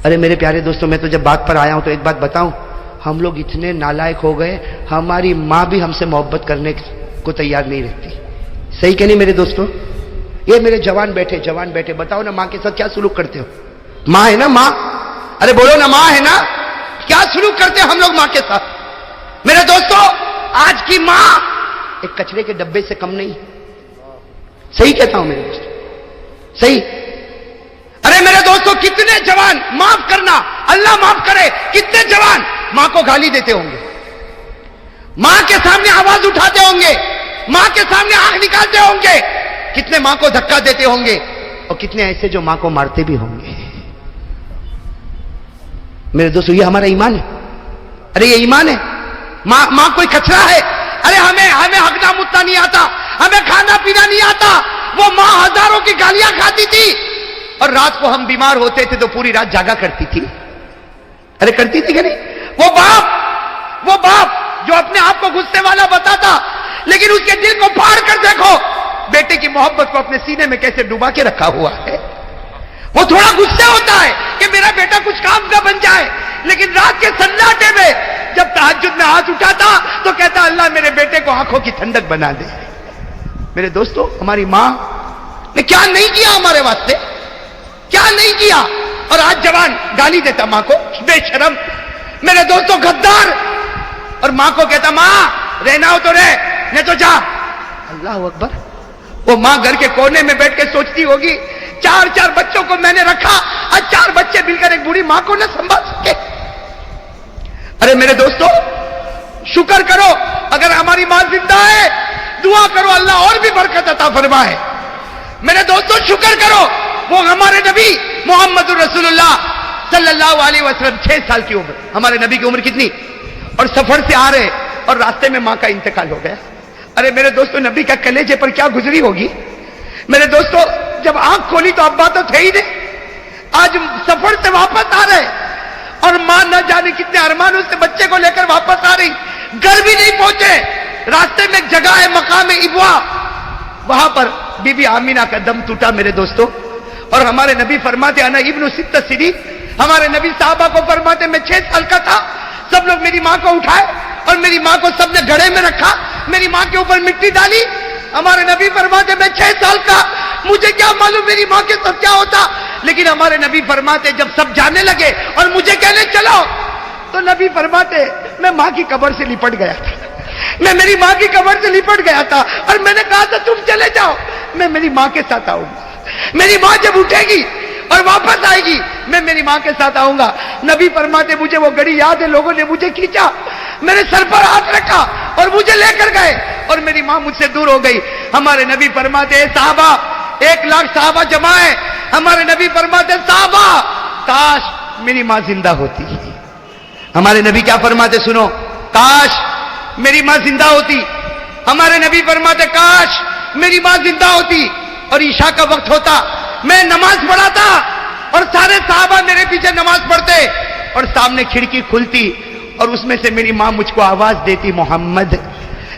ارے میرے پیارے دوستوں، میں تو جب بات پر آیا ہوں تو ایک بات بتاؤں، ہم لوگ اتنے نالائق ہو گئے، ہماری ماں بھی ہم سے محبت کرنے کو تیار نہیں رہتی. صحیح کہ نہیں میرے دوستوں؟ یہ میرے جوان بیٹھے بتاؤ نا، ماں کے ساتھ کیا سلوک کرتے ہو؟ ماں ہے نا ماں، ارے بولو نا، ماں ہے نا، کیا سلوک کرتے ہیں ہم لوگ ماں کے ساتھ؟ میرے دوستوں، آج کی ماں ایک کچرے کے ڈبے سے کم نہیں. صحیح کہتا ہوں میرے دوستوں، صحیح. ارے میرے دوستوں، کتنے جوان، معاف کرنا، اللہ معاف کرے، کتنے جوان ماں کو گالی دیتے ہوں گے، ماں کے سامنے آواز اٹھاتے ہوں گے، ماں کے سامنے آنکھ نکالتے ہوں گے، کتنے ماں کو دھکا دیتے ہوں گے، اور کتنے ایسے جو ماں کو مارتے بھی ہوں گے. میرے دوستو، یہ ہمارا ایمان ہے. ارے یہ ایمان ہے. ماں کوئی کچرا ہے؟ ارے ہمیں ہگنا متنا نہیں آتا، ہمیں کھانا پینا نہیں آتا. وہ ماں ہزاروں کی گالیاں کھاتی تھی، اور رات کو ہم بیمار ہوتے تھے تو پوری رات جاگا کرتی تھی. ارے کرتی تھی کہ نہیں؟ وہ باپ جو اپنے آپ کو غصے والا بتاتا، لیکن اس کے دل کو پھاڑ کر دیکھو، بیٹے کی محبت کو اپنے سینے میں کیسے ڈوبا کے رکھا ہوا ہے. وہ تھوڑا غصے ہوتا ہے کہ میرا بیٹا کچھ کام کا بن جائے، لیکن رات کے سناٹے میں جب تہجد میں ہاتھ اٹھاتا تو کہتا اللہ میرے بیٹے کو آنکھوں کی ٹھنڈک بنا دے. میرے دوستو، ہماری ماں نے کیا نہیں کیا ہمارے واسطے، کیا نہیں کیا. اور آج جوان گالی دیتا ماں کو، بے شرم. میرے دوستو، غدار. اور ماں کو کہتا ماں رہنا ہو تو رہ، نہیں تو جا. اللہ اکبر. وہ ماں گھر کے کونے میں بیٹھ کے سوچتی ہوگی، چار بچوں کو میں نے رکھا، آج 4 بچے مل کر ایک بوڑھی ماں کو نہ سنبھال سکے. ارے میرے دوستو، شکر کرو اگر ہماری ماں زندہ ہے، دعا کرو اللہ اور بھی برکت عطا فرمائے. میرے دوستو، شکر کرو. وہ ہمارے نبی محمد رسول اللہ صلی اللہ علیہ وسلم 6 سال کی عمر، ہمارے نبی کی عمر کتنی؟ اور سفر سے آ رہے اور راستے میں ماں کا انتقال ہو گیا. ارے میرے دوستو، نبی کا کلیجے پر کیا گزری ہوگی. میرے دوستو، جب آنکھ کھولی تو ابا تو تھے ہی نہیں. آج سفر سے واپس آ رہے اور ماں نہ جانے کتنے ارمانوں سے بچے کو لے کر واپس آ رہی. گھر بھی نہیں پہنچے، راستے میں ایک جگہ ہے مقام ابوا، وہاں پر بی بی آمینہ کا دم ٹوٹا. میرے دوستو، اور ہمارے نبی فرماتے انا ابن 6 سنین، ہمارے نبی صحابہ کو فرماتے میں 6 سال کا تھا، سب لوگ میری ماں کو اٹھائے اور میری ماں کو سب نے گھڑے میں رکھا، میری ماں کے اوپر مٹی ڈالی. ہمارے نبی فرماتے میں 6 سال کا، مجھے کیا معلوم میری ماں کے ساتھ کیا ہوتا. لیکن ہمارے نبی فرماتے جب سب جانے لگے اور مجھے کہنے چلو، تو نبی فرماتے میں ماں کی قبر سے لپٹ گیا تھا، میں میری ماں کی قبر سے لپٹ گیا تھا، اور میں نے کہا تھا تم چلے جاؤ، میں میری ماں کے ساتھ آؤں گا. میری ماں جب اٹھے گی اور واپس آئے گی میں میری ماں کے ساتھ آؤں گا. نبی فرماتے مجھے وہ گھڑی یاد ہے، لوگوں نے مجھے کھینچا، میرے سر پر ہاتھ رکھا اور مجھے لے کر گئے اور میری ماں مجھ سے دور ہو گئی. ہمارے نبی فرماتے صحابہ، 1 لاکھ صحابہ جمع ہے. ہمارے نبی فرماتے صحابہ کاش میری ماں زندہ ہوتی. ہمارے نبی کیا فرماتے سنو، کاش میری ماں زندہ ہوتی. ہمارے نبی فرماتے کاش میری ماں زندہ ہوتی اور عشاء کا وقت ہوتا، میں نماز پڑھاتا اور سارے صحابہ میرے پیچھے نماز پڑھتے اور سامنے کھڑکی کھلتی اور اس میں سے میری ماں مجھ کو آواز دیتی محمد.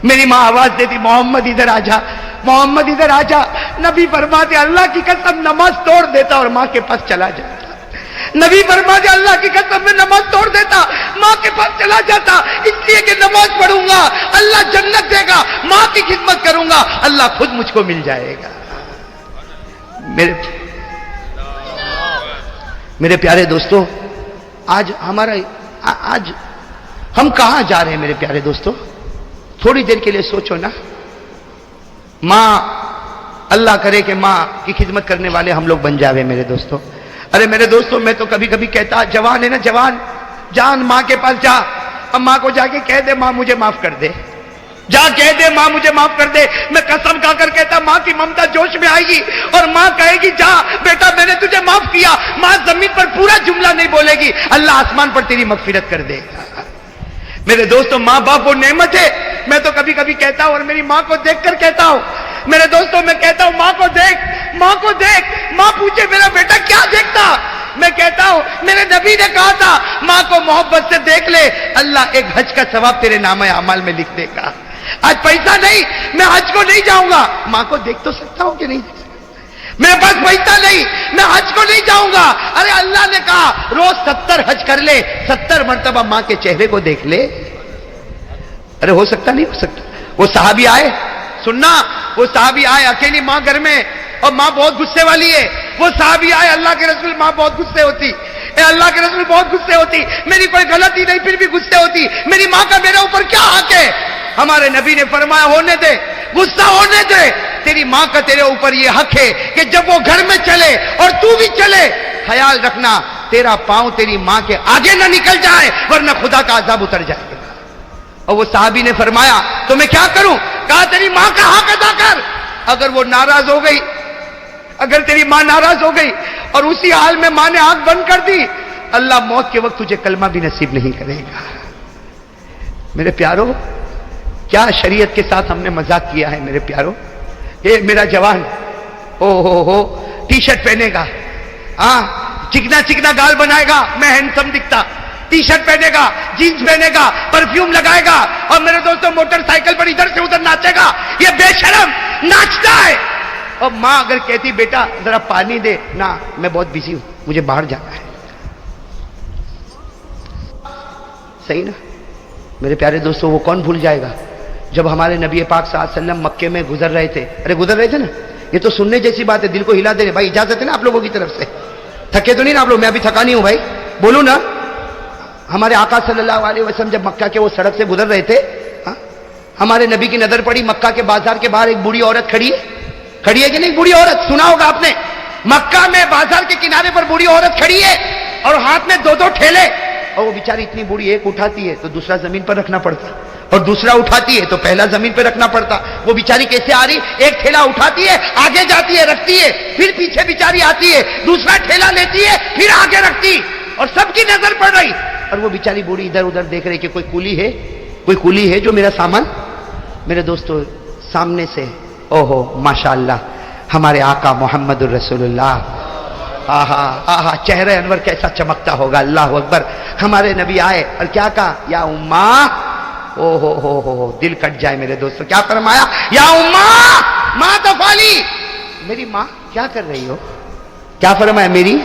میری ماں آواز دیتی محمد ادھر آ جا، محمد ادھر آ جا. نبی فرماتے اللہ کی قسم نماز توڑ دیتا اور ماں کے پاس چلا جاتا. نبی فرماتے اللہ کی قسم میں نماز توڑ دیتا، ماں کے پاس چلا جاتا، اس لیے کہ نماز پڑھوں گا اللہ جنت دے گا، ماں کی خدمت کروں گا اللہ خود مجھ کو مل جائے گا. میرے پیارے دوستو، آج ہم کہاں جا رہے ہیں میرے پیارے دوستو؟ تھوڑی دیر کے لیے سوچو نا. ماں، اللہ کرے کہ ماں کی خدمت کرنے والے ہم لوگ بن جاوے میرے دوستو. ارے میرے دوستو، میں تو کبھی کبھی کہتا، جوان ہے نا، جان ماں کے پاس جا، اب ماں کو جا کے کہہ دے ماں مجھے معاف کر دے، جا کہہ دے ماں مجھے معاف کر دے. میں قسم کھا کر کہتا ماں کی ممتا جوش میں آئے گی اور ماں کہے گی جا بیٹا میں نے تجھے معاف کیا. ماں زمین پر پورا جملہ نہیں بولے گی، اللہ آسمان پر تیری مغفرت کر دے گا. میرے دوستو، ماں باپ وہ نعمت ہے. میں تو کبھی کبھی کہتا ہوں اور میری ماں کو دیکھ کر کہتا ہوں، میرے دوستو میں کہتا ہوں ماں کو دیکھ، ماں کو دیکھ. ماں پوچھے میرا بیٹا کیا دیکھتا، میں کہتا ہوں میرے نبی نے کہا تھا ماں کو محبت سے دیکھ لے، اللہ ایک حج کا ثواب تیرے نامہ اعمال میں لکھ دے گا. آج پیسہ نہیں، میں حج کو نہیں جاؤں گا، ماں کو دیکھ تو سکتا ہوں کہ نہیں دیکھ سکتا؟ मेरे पास पैसा नहीं, मैं हज को नहीं जाऊंगा। अरे अल्लाह ने कहा रोज 70 हज कर ले, 70 मरतबा मां के चेहरे को देख ले। अरे हो सकता नहीं हो सकता। वो साहबी आए, सुनना, वो साहबी आए, अकेली मां घर में और मां बहुत गुस्से वाली है। वो साहबी आए, अल्लाह के रसूल, मां बहुत गुस्से होती, अल्लाह के रसूल बहुत गुस्से होती, मेरी कोई गलती नहीं फिर भी गुस्से होती, मेरी मां का मेरे ऊपर क्या हक है? हमारे नबी ने फरमाया होने दे, गुस्सा होने दे, तेरी मां का तेरे ऊपर यह हक है कि जब वो घर में चले और तू भी चले, ख्याल रखना तेरा पांव तेरी मां के आगे ना निकल जाए, वरना खुदा का अजाब उतर जाएगा। और वो साहबी ने फरमाया तो मैं क्या करूं? कहा तेरी मां का हक अदा कर। अगर वो नाराज हो गई, अगर तेरी मां नाराज हो गई और उसी हाल में मां ने आंख बंद कर दी, अल्लाह मौत के वक्त तुझे कलमा भी नसीब नहीं करेगा। मेरे प्यारो, क्या शरीयत के साथ हमने मजाक किया है मेरे प्यारो। ये मेरा जवान हो टी शर्ट पहनेगा, चिकना चिकना गाल बनाएगा, मैं हैंडसम दिखता, टी शर्ट पहनेगा, जीन्स पहनेगा, परफ्यूम लगाएगा और मेरे दोस्तों मोटरसाइकिल पर इधर से उधर नाचेगा, ये बेशरम नाचता है। और मां अगर कहती बेटा जरा पानी दे, ना मैं बहुत बिजी हूं, मुझे बाहर जाना है। सही ना मेरे प्यारे दोस्तों। वो कौन भूल जाएगा जब हमारे नबी पाक सल्लल्लाहु अलैहि वसल्लम मक्के में गुजर रहे थे। अरे गुजर रहे थे ना, ये तो सुनने जैसी बात है, दिल को हिला दे रहे। भाई इजाजत है ना आप लोगों की तरफ से? थके तो नहीं ना आप लोग? मैं अभी थका नहीं हूं भाई, बोलू ना। हमारे आका सल्लल्लाहु अलैहि वसल्लम जब मक्का के वो सड़क से गुजर रहे थे, हमारे नबी की नजर पड़ी, मक्का के बाजार के बाहर एक बूढ़ी औरत खड़ी है कि नहीं? बूढ़ी औरत सुना होगा आपने, मक्का में बाजार के किनारे पर बूढ़ी औरत खड़ी है और हाथ में 2-2 ठेले, और वो बेचारी इतनी बूढ़ी, एक उठाती है तो दूसरा जमीन पर रखना पड़ता, और दूसरा उठाती है तो पहला जमीन पर रखना पड़ता। वो बेचारी कैसे आ रही? एक ठेला उठाती है, आगे जाती है, रखती है, फिर पीछे बेचारी आती है, दूसरा ठेला लेती है, फिर आगे रखती, और सबकी नजर पड़ रही। और वो बेचारी बूढ़ी इधर उधर देख रही कि कोई कुली है जो मेरा सामान। मेरे दोस्तों सामने से ओहो माशाअल्लाह हमारे आका मोहम्मदुर रसूलुल्लाह, आहा आहा, चेहरे अनवर कैसा चमकता होगा, अल्लाह अकबर। हमारे नबी आए और क्या कहा? या उम्मा, ओ हो दिल कट जाए मेरे दोस्तों। क्या फरमाया? या उम्मा मां तफाली, मेरी मां क्या कर रही हो? क्या फरमाया? मेरी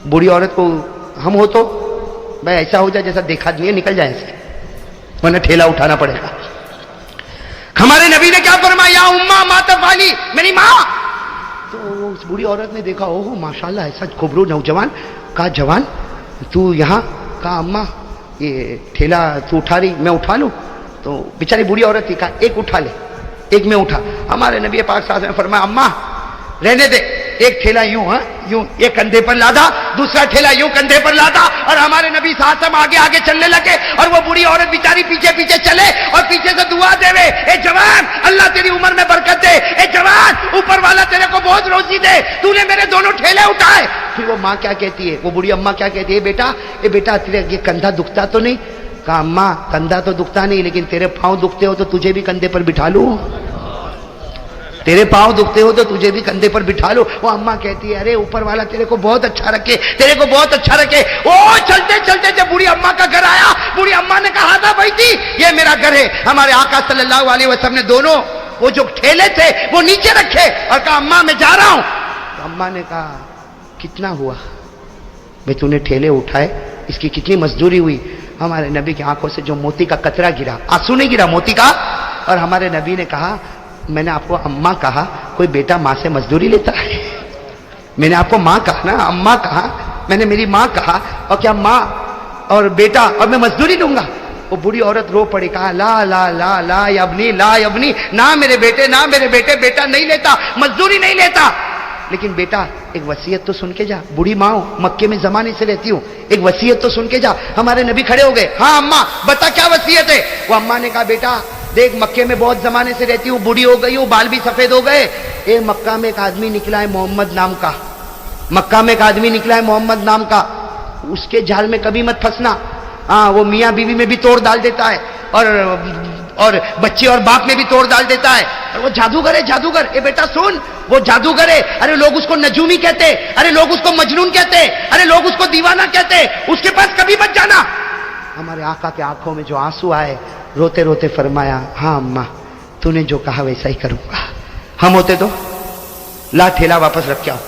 बूढ़ी औरत को हम हो तो भाई ऐसा हो जाए जैसा देखा नहीं है, निकल जाए ऐसे, वरना ठेला उठाना पड़ेगा। हमारे नबी ने क्या फरमाया? या उम्मा मां तफाली, मेरी मां। तो उस बूढ़ी औरत ने देखा, ओहो माशाल्लाह ऐसा खूबरू नौजवान। कहा जवान तू यहाँ? कहा अम्मा ये ठेला तू उठा रही, मैं उठा लूं? तो बेचारी बूढ़ी औरत थी, कहा एक उठा ले, एक में उठा। हमारे नबी पाक साहब ने फरमाया अम्मा रहने दे, एक ठेला यूं यूं एक कंधे पर लादा, दूसरा ठेला यूं कंधे पर लादा, और हमारे नबी साहब आगे आगे चलने लगे और वो बूढ़ी औरत बेचारी पीछे पीछे चले और पीछे से दुआ देवे, ए जवान अल्लाह तेरी उम्र में बरकत दे, ए जवान ऊपर वाला तेरे को बहुत रोजी दे, तूने मेरे दोनों ठेले उठाए। फिर वो माँ क्या कहती है, वो बूढ़ी अम्मा क्या कहती है? बेटा तेरे ये कंधा दुखता तो नहीं? कहा अम्मा कंधा तो दुखता नहीं, लेकिन तेरे पांव दुखते हो तो तुझे भी कंधे पर बिठा लूं, तेरे पांव दुखते हो तो तुझे भी कंधे पर बिठा लो। वो अम्मा कहती है अरे ऊपर वाला तेरे को बहुत अच्छा रखे, तेरे को बहुत अच्छा रखे। ओ चलते चलते जब बूढ़ी अम्मा का घर आया, बूढ़ी अम्मा ने कहा था भाई थी ये मेरा घर है। हमारे आका सल्लल्लाहु अलैहि वसल्लम ने दोनों वो जो ठेले थे वो नीचे रखे और कहा अम्मा मैं जा रहा हूं। तो अम्मा ने कहा कितना हुआ भाई तूने ठेले उठाए, इसकी कितनी मजदूरी हुई? हमारे नबी की आंखों से जो मोती का कतरा गिरा, आंसू नहीं गिरा मोती का, और हमारे नबी ने कहा मैंने आपको अम्मा कहा, कोई बेटा माँ से मजदूरी लेता है? मैंने आपको माँ कहा ना, अम्मा कहा, मैंने मेरी माँ कहा, और क्या माँ और बेटा और मैं मजदूरी लूंगा? वो बूढ़ी औरत रो पड़ी, कहा ला ला ला ला यबनी ला यबनी, ना मेरे बेटे ना मेरे बेटे, बेटा नहीं लेता, मजदूरी नहीं लेता। लेकिन बेटा एक वसीयत तो सुन के जा, बूढ़ी माँ हो, मक्के में जमाने से रहती हूँ, एक वसीयत तो सुन के जा। हमारे नबी खड़े हो गए, हाँ अम्मा बता क्या वसीयत है? वो अम्मा ने कहा बेटा देख मक्के में बहुत जमाने से रहती हूँ, बूढ़ी हो गई हूँ, बाल भी सफेद हो गए। ए मक्का में एक आदमी निकला है मोहम्मद नाम का, मक्का में एक आदमी निकला है मोहम्मद नाम का, उसके जाल में कभी मत फंसना। हाँ वो मियाँ बीवी में भी तोड़ डाल देता है और बच्चे और बाप में भी तोड़ डाल देता है, और वो जादूगर है जादूगर। ए बेटा सुन, वो जादूगर है, अरे लोग उसको नजूमी कहते, अरे लोग उसको मजनून कहते, अरे लोग उसको दीवाना कहते, उसके पास कभी मत जाना। हमारे आका के आंखों में जो आंसू आए, रोते रोते फरमाया हाँ अम्मा तूने जो कहा वैसा ही करूंगा। हम होते तो ला ठेला वापस रख के आओ,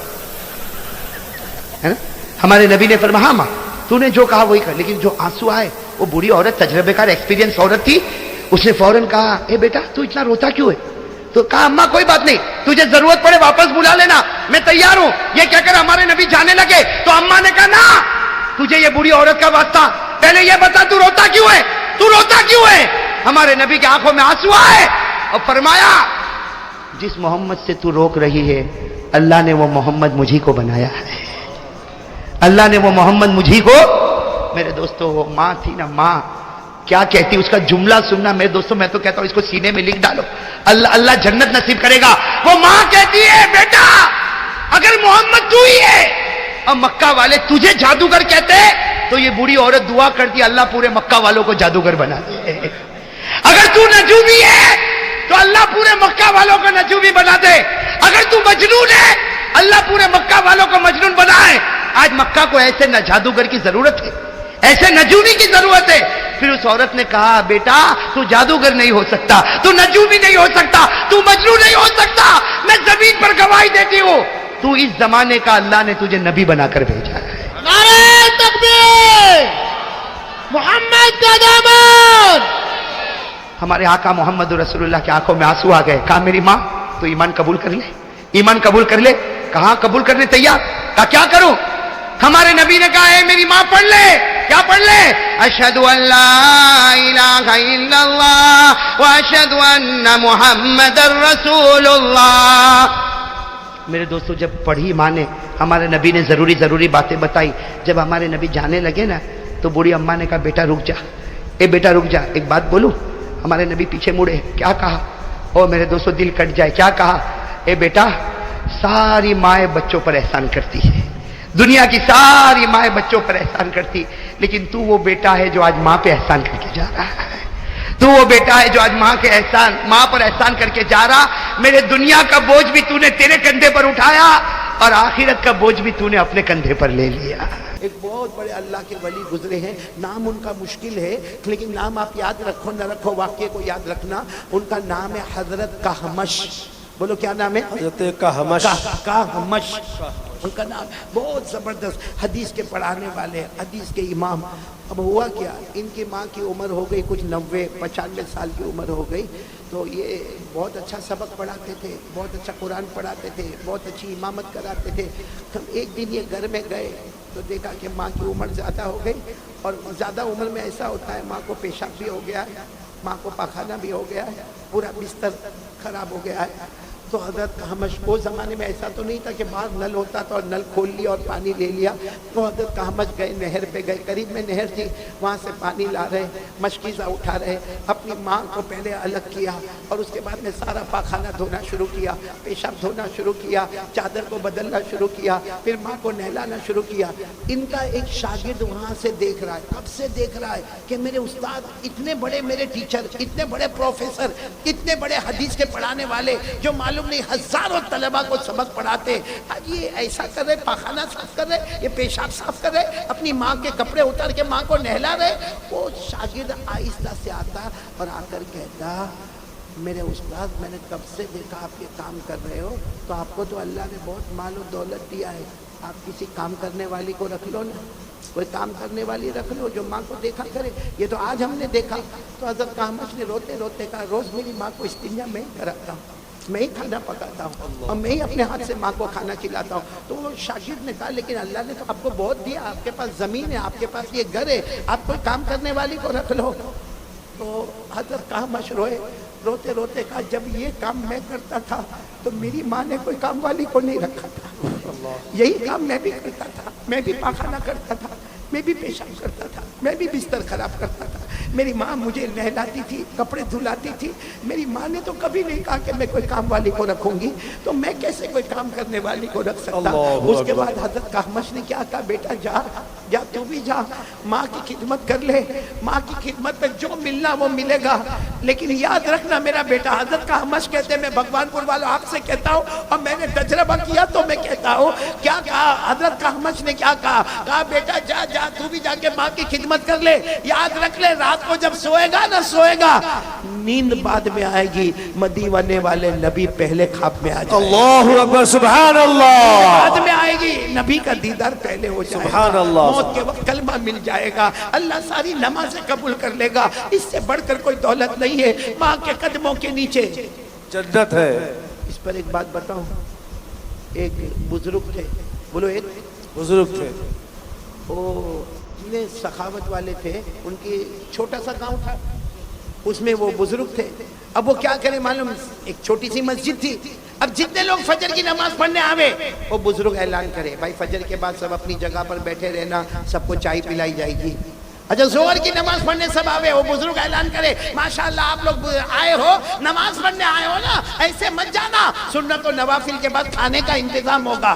है ना। हमारे नबी ने फरमाया हाँ माँ तूने जो कहा वही कर, लेकिन जो आंसू आए वो बूढ़ी औरत तजर्बेकार एक्सपीरियंस औरत थी, उसने फौरन कहा ए बेटा तू इतना रोता क्यों है? तो कहा अम्मा कोई बात नहीं, तुझे जरूरत पड़े वापस बुला लेना, मैं तैयार हूं। ये कहकर हमारे नबी जाने लगे तो अम्मा ने कहा ना, तुझे ये बूढ़ी औरत का वास्ता, पहले ये बता तू रोता क्यों है, तू रोता क्यों है? हमारे नबी की आंखों में आंसू आए और फरमाया जिस मोहम्मद से तू रोक रही है अल्लाह ने वो मोहम्मद मुझी को बनाया है, अल्लाह ने वो मोहम्मद मुझी को। मेरे दोस्तों वो माँ थी ना, माँ क्या कहती, उसका जुमला सुनना मेरे दोस्तों, मैं तो कहता हूं इसको सीने में लिख डालो, अल्लाह अल्लाह जन्नत नसीब करेगा। वो माँ कहती है बेटा अगर मोहम्मद तू ही है और मक्का वाले तुझे जादूगर कहते तो ये बूढ़ी औरत दुआ करती अल्लाह पूरे मक्का वालों को जादूगर बना दे। अगर तू नजूमी है तो अल्लाह पूरे मक्का वालों को नजूमी बना दे, अगर तू मजनून है अल्लाह पूरे मक्का वालों को मजनून बनाए। आज मक्का को ऐसे न जादूगर की जरूरत है, ऐसे नजूमी की जरूरत है। फिर उस औरत ने कहा बेटा तू जादूगर नहीं हो सकता, तू नजूमी नहीं हो सकता, तू मजनून नहीं हो सकता, मैं जमीन पर गवाही देती हूं तू इस जमाने का अल्लाह ने तुझे नबी बनाकर भेजा है। नारे तकबीर, मोहम्मद का दामन। हमारे आका मोहम्मद रसूलुल्लाह की आंखों में आंसू आ गए। कहा मेरी माँ तो ईमान कबूल कर ले, ईमान कबूल कर ले। कहा कबूल करने तैयार। कहा क्या करूं? हमारे नबी ने कहा है मेरी माँ पढ़ ले। क्या पढ़ ले? अशहदु अल्ला इलाहा इल्लल्लाह व अशहदु अन्ना मुहम्मदर रसूलुल्लाह। मेरे दोस्तों जब पढ़ी माँ ने, हमारे नबी ने जरूरी जरूरी बातें बताई। जब हमारे नबी जाने लगे ना तो बूढ़ी अम्मा ने कहा बेटा रुक जा, ए बेटा रुक जा, एक बात बोलूं। हमारे नबी पीछे मुड़े, क्या कहा? ओ मेरे दोस्तों दिल कट जाए। क्या कहा? ए बेटा सारी माएँ बच्चों पर एहसान करती है, दुनिया की सारी माएँ बच्चों पर एहसान करती, लेकिन तू वो बेटा है जो आज माँ पे एहसान करके जा रहा है, तू वो बेटा है जो आज माँ पर एहसान करके जा रहा। मेरे दुनिया का बोझ भी तूने तेरे कंधे पर उठाया और आखिरत का बोझ भी तूने अपने कंधे पर ले लिया। एक बहुत बड़े अल्लाह के वली गुजरे हैं, नाम उनका मुश्किल है लेकिन नाम आप याद रखो न रखो, वाक्य को याद रखना। उनका नाम है हजरत कहमश। बोलो क्या नाम है? हजरत कहमश। कहमश उनका नाम। बहुत जबरदस्त हदीस के पढ़ाने वाले, हदीस के इमाम। अब हुआ क्या, इनकी माँ की उम्र हो गई कुछ 90-95 साल की उम्र हो गई, तो ये बहुत अच्छा सबक पढ़ाते थे, बहुत अच्छा कुरान पढ़ाते थे, बहुत अच्छी इमामत कराते थे। हम एक दिन ये घर में गए तो देखा कि माँ की उम्र ज़्यादा हो गई, और ज़्यादा उम्र में ऐसा होता है माँ को पेशाब भी हो गया है, माँ को पखाना भी हो गया है, पूरा बिस्तर खराब हो गया है। तो हजरत कहमश, वो ज़माने में ऐसा तो नहीं था कि बाहर नल होता था और नल खोल लिया और पानी ले लिया। तो हजरत कहमश गए, नहर पे गए, करीब में नहर थी, वहाँ से पानी ला रहे, मशकीज़ा उठा रहे, अपनी माँ को पहले अलग किया और उसके बाद में सारा पाखाना धोना शुरू किया, पेशाब धोना शुरू किया, चादर को बदलना शुरू किया, फिर माँ को नहलाना शुरू किया। इनका एक शागिर्द वहाँ से देख रहा है, कब से देख रहा है कि मेरे उस्ताद इतने बड़े, मेरे टीचर इतने बड़े, प्रोफेसर इतने बड़े हदीस के पढ़ाने वाले, जो मालूम नहीं हजारों तलबा को सबक पढ़ाते, आज ये ऐसा कर रहे, पाखाना साफ कर रहे, ये पेशाब साफ कर रहे, अपनी माँ के कपड़े उतार के माँ को नहला रहे। वो शागिर्द आहिस्ता से आता और आकर कहता मेरे उस्ताद मैंने कब से देखा आप ये काम कर रहे हो, तो आपको तो अल्लाह ने बहुत माल और दौलत दिया है, आप किसी काम करने वाली को रख लो ना, कोई काम करने वाली रख लो जो माँ को देखा करे। ये तो आज हमने देखा। तो हजरत कहमश ने रोते रोते कहा रोज़ मेरी माँ को इस्तिंजा मैं ही कराता हूँ, मैं ही खाना पकाता हूँ और मैं ही अपने हाथ से माँ को खाना खिलाता हूँ। तो वो शागिर्द ने कहा लेकिन अल्लाह ने तो आपको बहुत दिया, आपके पास ज़मीन है, आपके पास ये घर है, आप कोई काम करने वाली को रख लो। तो हजरत कहमश रोए, रोते रोते कहा जब ये काम मैं करता था तो मेरी माँ ने कोई काम वाली को नहीं रखा था, यही काम मैं भी करता था, मैं भी पाखाना करता था, मैं भी पेशाब करता था, मैं भी बिस्तर खराब करता था, मेरी माँ मुझे नहलाती थी, कपड़े धुलाती थी। मेरी माँ ने तो कभी नहीं कहा कि मैं कोई काम वाली को रखूंगी, तो मैं कैसे कोई काम करने वाली को रख सकता। उसके बाद हजरत कहमश ने क्या कहा, बेटा जा जा, तू भी जा, माँ की खिदमत कर ले, माँ की खिदमत में जो मिलना वो मिलेगा, लेकिन याद रखना मेरा बेटा। हजरत कहमश कहते मैं भगवानपुर वालों आपसे कहता हूँ और मैंने तजर्बा किया तो मैं कहता हूँ, क्या कहा हजरत कहमश ने, क्या कहा बेटा जा जा, तू भी जाके माँ की खिदमत कर ले, याद रख ले रात رات کو جب سوئے گا نا سوئے گا نیند بعد میں آئے گی مدینے والے نبی پہلے خواب میں آ جائے اللہ اکبر سبحان اللہ بعد میں آئے گی نبی کا دیدار پہلے ہو جائے سبحان اللہ موت کے وقت کلمہ مل جائے گا اللہ ساری نمازیں قبول کر لے گا اس سے بڑھ کر کوئی دولت نہیں ہے ماں کے قدموں کے نیچے جنت ہے اس پر ایک بات بتاؤں ایک بزرگ تھے بولو ایک بزرگ تھے وہ اتنے سخاوت والے تھے ان کی چھوٹا سا گاؤں تھا اس میں وہ بزرگ تھے اب وہ کیا کرے معلوم ایک چھوٹی سی مسجد تھی اب جتنے لوگ فجر کی نماز پڑھنے آوے وہ بزرگ اعلان کرے بھائی فجر کے بعد سب اپنی جگہ پر بیٹھے رہنا سب کو چائے پلائی جائے گی اچھا زہر کی نماز پڑھنے سب آوے وہ بزرگ اعلان کرے ماشاءاللہ آپ لوگ آئے ہو نماز پڑھنے آئے ہو نا ایسے مت جانا سنت و نوافل کے بعد کھانے کا انتظام ہوگا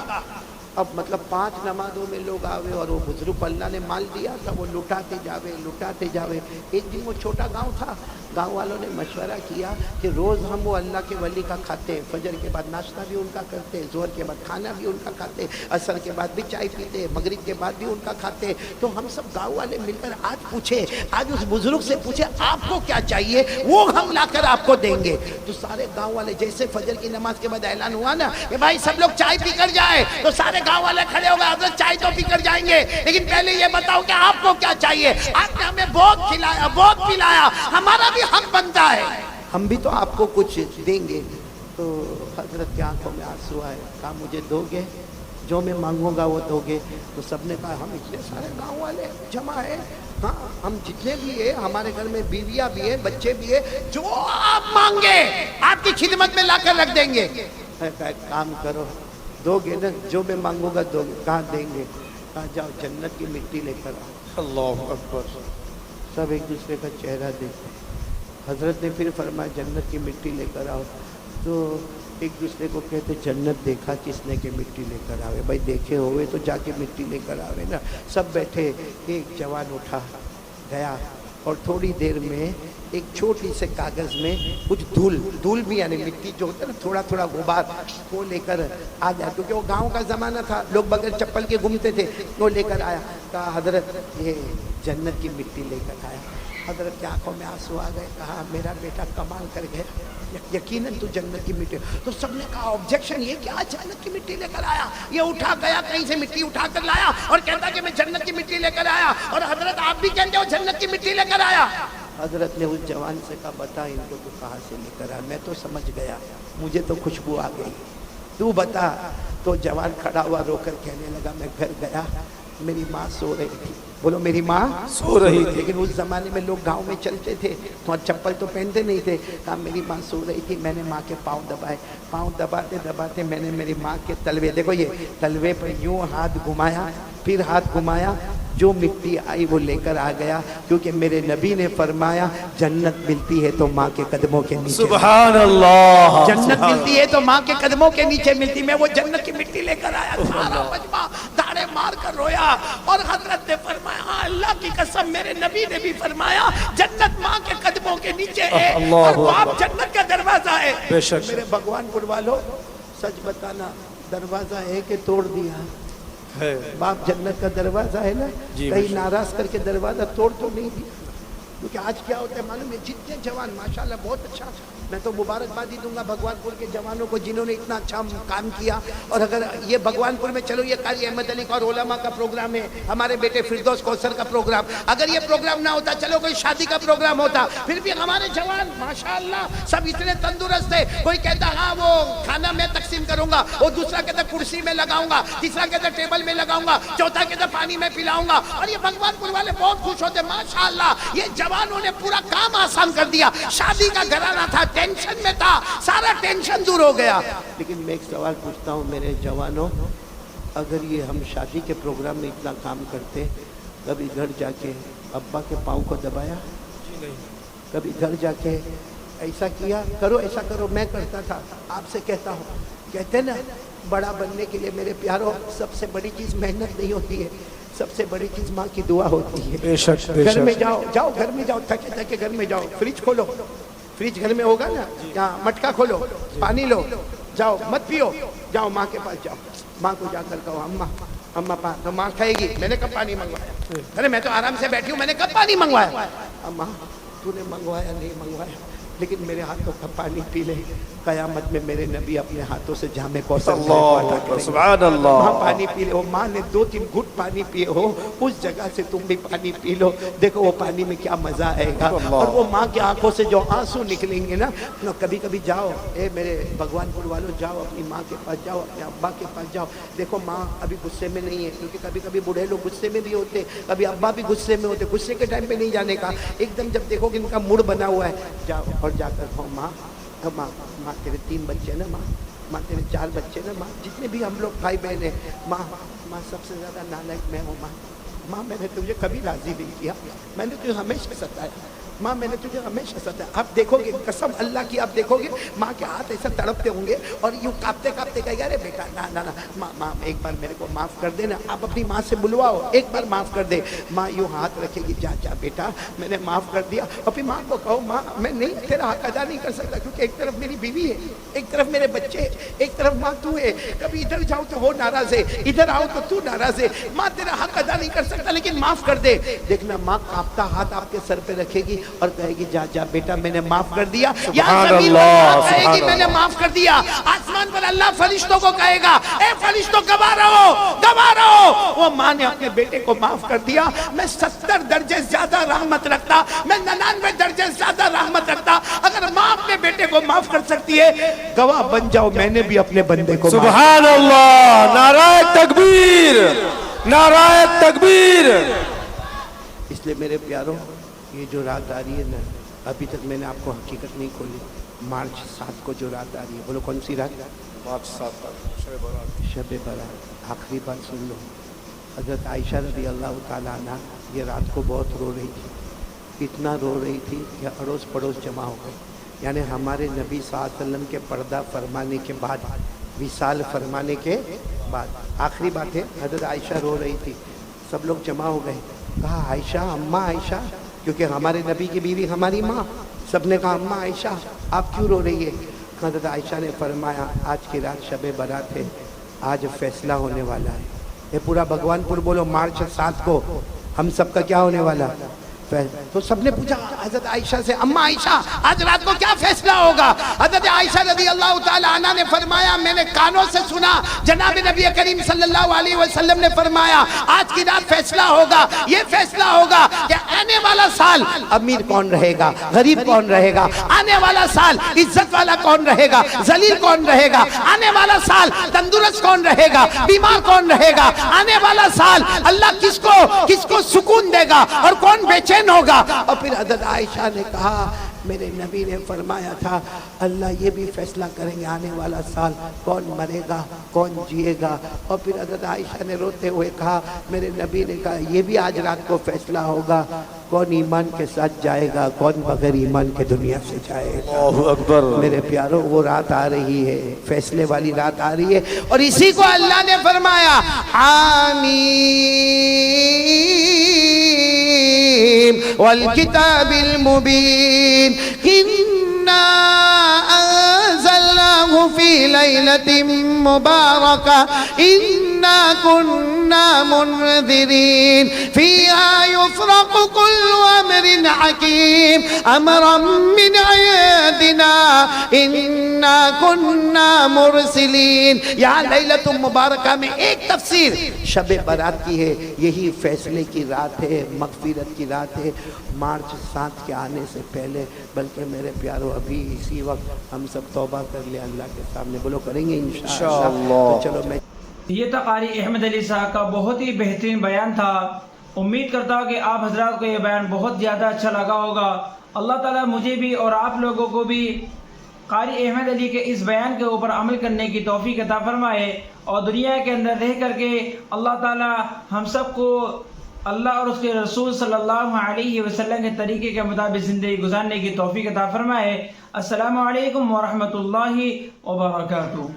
اب مطلب 5 نمازوں میں لوگ آوے اور وہ بزرگ کو اللہ نے مال دیا تھا وہ لٹاتے جاوے ایک دن وہ چھوٹا گاؤں تھا گاؤں والوں نے مشورہ کیا کہ روز ہم وہ اللہ کے ولی کا کھاتے ہیں فجر کے بعد ناشتہ بھی ان کا کرتے ہیں ظہر کے بعد کھانا بھی ان کا کھاتے ہیں عصر کے بعد بھی چائے پیتے ہیں مغرب کے بعد بھی ان کا کھاتے ہیں تو ہم سب گاؤں والے مل کر آج اس بزرگ سے پوچھے آپ کو کیا چاہیے وہ ہم لا کر آپ کو دیں گے تو سارے گاؤں والے جیسے فجر کی نماز کے بعد اعلان ہوا نا کہ بھائی سب لوگ چائے پی کر جائے تو سارے گاؤں والے کھڑے ہو گئے حضرت چائے تو پی کر جائیں گے لیکن پہلے یہ بتاؤ کہ آپ کو کیا چاہیے آپ نے ہمیں بہت کھلایا بہت پلایا ہمارا بھی حق بنتا ہے ہم بھی تو آپ کو کچھ دیں گے تو حضرت کی آنکھوں میں آنسو آئے کہا مجھے دو گے جو میں مانگوں گا وہ دو گے تو سب نے کہا ہم اتنے سارے گاؤں والے جمع ہیں ہاں ہم جتنے بھی ہیں ہمارے گھر میں بیویاں بھی ہیں بچے بھی ہیں جو آپ مانگے آپ کی خدمت میں لا کر رکھ دیں گے ایک کام کرو دو گے نا جو میں مانگوں گا دو گے کہاں دیں گے کہا جاؤ جنت کی مٹی لے کر آؤ اللہ اکبر سب ایک دوسرے کا چہرہ دیکھتے حضرت نے پھر فرمایا جنت کی مٹی لے کر آؤ تو ایک دوسرے کو کہتے جنت دیکھا کس نے کہ مٹی لے کر آوے بھائی دیکھے ہوئے تو جا کے مٹی لے کر آوے نا سب بیٹھے ایک جوان اٹھا گیا اور تھوڑی دیر میں ایک چھوٹی سے کاغذ میں کچھ دھول بھی یعنی مٹی جو ہوتا ہے نا تھوڑا تھوڑا غبار وہ لے کر آ گیا کیونکہ وہ گاؤں کا زمانہ تھا لوگ بغیر چپل کے گھومتے تھے وہ لے کر آیا کہا حضرت یہ جنت کی مٹی لے کر آیا حضرت کی آنکھوں میں آنسو آ گئے کہا میرا بیٹا کمال کر گیا یقیناً تو جنت کی مٹی تو سب نے کہا آبجیکشن یہ کیا جنت کی مٹی لے کر آیا یہ اٹھا گیا کہیں سے مٹی اٹھا کر لایا اور کہتا کہ میں جنت کی مٹی لے کر آیا اور حضرت آپ بھی کہتے ہو جنت کی مٹی لے کر آیا حضرت نے اس جوان سے کہا بتا ان کو تو کہاں سے لے کر آیا میں تو سمجھ گیا مجھے تو خوشبو آ گئی تو بتا تو جوان کھڑا ہوا رو کر کہنے لگا میں گھر گیا میری ماں سو رہی تھی بولو میری ماں سو رہی تھی لیکن اس زمانے میں لوگ گاؤں میں چلتے تھے تو چپل تو پہنتے نہیں تھے کہا میری ماں سو رہی تھی میں نے ماں کے پاؤں دبائے پاؤں دباتے میں نے میری ماں کے تلوے دیکھو یہ تلوے پر یوں ہاتھ گھمایا پھر ہاتھ گھمایا جو مٹی آئی وہ لے کر آ گیا کیونکہ میرے نبی نے فرمایا جنت ملتی ہے تو ماں کے قدموں کے نیچے سبحان اللہ جنت ملتی ہے تو ماں کے قدموں کے نیچے ملتی میں وہ جنت کی مٹی لے کر آیا سارا مجمع داڑے مار کر رویا اور حضرت نے فرمایا اللہ کی قسم میرے نبی نے بھی فرمایا جنت ماں کے قدموں کے نیچے ہے اور باپ جنت کا دروازہ ہے بے شک میرے بھگوان پور والوں سچ بتانا دروازہ ہے کہ توڑ دیا باپ جنت کا دروازہ ہے نا کہیں ناراض کر کے دروازہ توڑ تو نہیں دیا کیونکہ آج کیا ہوتا ہے معلوم ہے جتنے جوان ماشاءاللہ بہت اچھا میں تو مبارکباد ہی دوں گا بھگوان پور کے جوانوں کو جنہوں نے اتنا اچھا کام کیا اور اگر یہ بھگوان پور میں چلو یہ قاری احمد علی کا اور علماء کا پروگرام ہے ہمارے بیٹے فردوس کوثر کا پروگرام اگر یہ پروگرام نہ ہوتا چلو کوئی شادی کا پروگرام ہوتا پھر بھی ہمارے جوان ماشاءاللہ سب اتنے تندرست ہے کوئی کہتا ہاں وہ کھانا میں تقسیم کروں گا وہ دوسرا کہتا کرسی میں لگاؤں گا تیسرا کہتا ٹیبل میں لگاؤں گا چوتھا کہتا پانی میں پلاؤں گا اور یہ بھگوان پور والے بہت خوش ہوتے ماشاءاللہ یہ جوانوں نے پورا کام آسان کر دیا شادی کا گھرانہ تھا ٹینشن میں تھا سارا ٹینشن دور ہو گیا لیکن میں ایک سوال پوچھتا ہوں میرے جوانوں اگر یہ ہم شادی کے پروگرام میں اتنا کام کرتے کبھی گھر جا کے ابا کے پاؤں کو دبایا کبھی گھر جا کے ایسا کیا کرو ایسا کرو میں کرتا تھا آپ سے کہتا ہوں کہتے نا بڑا بننے کے لیے میرے پیاروں سب سے بڑی چیز محنت نہیں ہوتی ہے سب سے بڑی چیز ماں کی دعا ہوتی ہے بے شک گھر میں جاؤ گھر میں جاؤ تھکے تھکے گھر میں جاؤ فریج کھولو فریج گھر میں ہوگا نا یہاں مٹکا کھولو پانی لو جاؤ مت پیو جاؤ ماں کے پاس جاؤ ماں کو جا کر کہو اماں تو ماں کہے گی میں نے کب پانی منگوایا ارے میں تو آرام سے بیٹھی ہوں میں نے کب پانی منگوایا अम्मा तूने मंगवाया नहीं मंगवाया, लेकिन मेरे हाथों का पानी पी ले, कयामत में मेरे नबी अपने हाथों से जामे कौसर सुभान अल्लाह। माँ पानी पी ले। माँ ने 2-3 घुट पानी पिए हो, उस जगह से तुम भी पानी पी लो, देखो वो पानी में क्या मजा आएगा। और वो माँ की आंखों से जो आंसू निकलेंगे ना, कभी कभी जाओ, ए मेरे भगवानपुर वालों, जाओ अपनी माँ के पास जाओ, अपने अब्बा के पास जाओ, देखो माँ अभी गुस्से में नहीं है, क्योंकि कभी कभी बूढ़े लोग गुस्से में भी होते, कभी अब्बा भी गुस्से में होते। गुस्से के टाइम पे नहीं जाने का, एकदम जब देखो कि इनका मूड बना हुआ है, जाओ और जाकर हो माँ, माँ माँ तेरे 3 बच्चे ना, माँ तेरे 4 बच्चे ना, माँ जितने भी हम लोग भाई बहन हैं, माँ सबसे ज़्यादा नालायक मैं हूँ माँ मैंने तुझे कभी राज़ी नहीं किया, मैंने तुझे हमेशा सताया, माँ मैंने तुझे हमेशा सताया। आप देखोगे, कसम अल्लाह की, आप देखोगे माँ के हाथ ऐसा तड़पते होंगे और यूँ काँपते काँपते कहेगा, अरे बेटा ना माँ एक बार मेरे को माफ़ कर देना। आप अपनी माँ से बुलवाओ, एक बार माफ़ कर दे, माँ यूँ हाथ रखेगी, जा बेटा मैंने माफ़ कर दिया। और फिर माँ को कहो, माँ मैं नहीं तेरा हक अदा नहीं कर सकता, क्योंकि एक तरफ मेरी बीवी है, एक तरफ मेरे बच्चे, एक तरफ माँ तू है, कभी इधर जाओ तो वो नाराज़ है, इधर आओ तो तू नाराज़ है, माँ तेरा हक अदा नहीं कर सकता, लेकिन माफ़ कर दे। देखना माँ काँपता हाथ आपके सर पे रखेगी और कहेगी, जा बेटा मैंने माफ कर दिया। यहाँ जमीन पर कहेगी मैंने माफ कर दिया, आसमान पर अल्लाह फरिश्तों को कहेगा, ए फरिश्तों गवाह रहो, वो माँ ने अपने बेटे को माफ कर दिया। मैं 70 दर्जे ज्यादा रहमत रखता, मैं 99 दर्जे ज्यादा रहमत रखता। अगर माँ अपने बेटे को माफ कर सकती है, गवाह बन जाओ, मैंने भी अपने बंदे को। सुभान अल्लाह, नाराए तकबीर, नाराए तकबीर। इसलिए मेरे प्यारों, ये जो रात आ रही है ना, अभी तक मैंने आपको हकीकत नहीं खोली। मार्च 7 को जो रात आ रही है, बोलो कौन सी रात? मार्च 7 शब बारात। आखिरी बात सुन लो, हज़रत आयशा रज़ी अल्लाह ताला अन्हा ये रात को बहुत रो रही थी, इतना रो रही थी कि अड़ोस पड़ोस जमा हो गए। यानी हमारे नबी सल्लल्लाहु अलैहि वसल्लम के पर्दा फरमाने के बाद, विसाल फरमाने के बाद, आखिरी बात है, हज़रत आयशा रो रही थी, सब लोग जमा हो गए। कहा आयशा, अम्मा आयशा, क्योंकि हमारे नबी की बीवी हमारी माँ, सबने कहा अम्मा आयशा आप क्यों रो रही है? हज़रत आयशा ने फरमाया, आज की रात शब बारात है, आज फैसला होने वाला है। ये पूरा भगवानपुर बोलो, मार्च 7 को हम सबका क्या होने वाला? तो सबने पूछा हज़रत आयशा से, अम्मा आयशा आज रात को क्या फैसला होगा? हज़रत आयशा रज़ी अल्लाह ताला अन्हा ने फरमाया, मैंने कानों से सुना, जनाब नबी करीम सल्लल्लाहु अलैहि वसल्लम ने फरमाया, आज की रात फैसला होगा, ये फैसला होगा कि आने वाला साल अमीर कौन रहेगा, गरीब कौन रहेगा, आने वाला साल इज्जत वाला कौन रहेगा, जलील कौन रहेगा, आने वाला साल तंदुरुस्त कौन रहेगा, बीमार कौन रहेगा, आने वाला साल अल्लाह किसको सुकून देगा और कौन बेचैन होगा। और फिर हज़रत आयशा ने कहा, मेरे नबी ने फरमाया था अल्लाह ये भी फैसला करेंगे आने वाला साल कौन मरेगा कौन जिएगा। और फिर हज़रत आयशा ने रोते हुए कहा, मेरे नबी ने कहा ये भी आज रात को फैसला होगा, कौन ईमान के साथ जाएगा, कौन बगैर ईमान के दुनिया से जाएगा। अल्लाहु अकबर। मेरे प्यारों, वो रात आ रही है, फैसले वाली रात आ रही है, और इसी को अल्लाह ने फरमाया, हामीम वल किताबिल मुबीन, इन्ना अंज़लनाहु फी लैलतिन मुबारका, इन्ना कुन्ना मुनज़िरीन, फीहा युफ़रक़ु कुल्लु अमरिन हकीम, अमरन मिन इंदिना, इन्ना कुन्ना मुरसिलीन। यहाँ लैलतुल मुबारका में एक तफसीर शब बारात की है, यही फैसले की रात है, मग़फ़िरत की रात है, मार्च 7 के आने से पहले। बल्कि मेरे प्यारों, अभी इसी वक्त हम सब तौबा कर ले अल्लाह के सामने, बोलो करेंगे इंशाअल्लाह। तो चलो मैं ये तो क़ारी अहमद अली साहब का बहुत ही बेहतरीन बयान था। उम्मीद करता हूँ कि आप हजरात को ये बयान बहुत ज़्यादा अच्छा लगा होगा। अल्लाह ताला मुझे भी और आप लोगों को भी क़ारी अहमद अली के इस बयान के ऊपर अमल करने की तौफ़ीक़ अता फरमाए, और दुनिया के अंदर रह करके अल्लाह ताला हम सबको अल्लाह और उसके रसूल सल्लल्लाहु अलैहि वसल्लम के तरीके के मुताबिक ज़िंदगी गुजारने की तौफ़ीक़ अता फरमाए। अस्सलामु अलैकुम व रहमतुल्लाहि व बरकातुहू।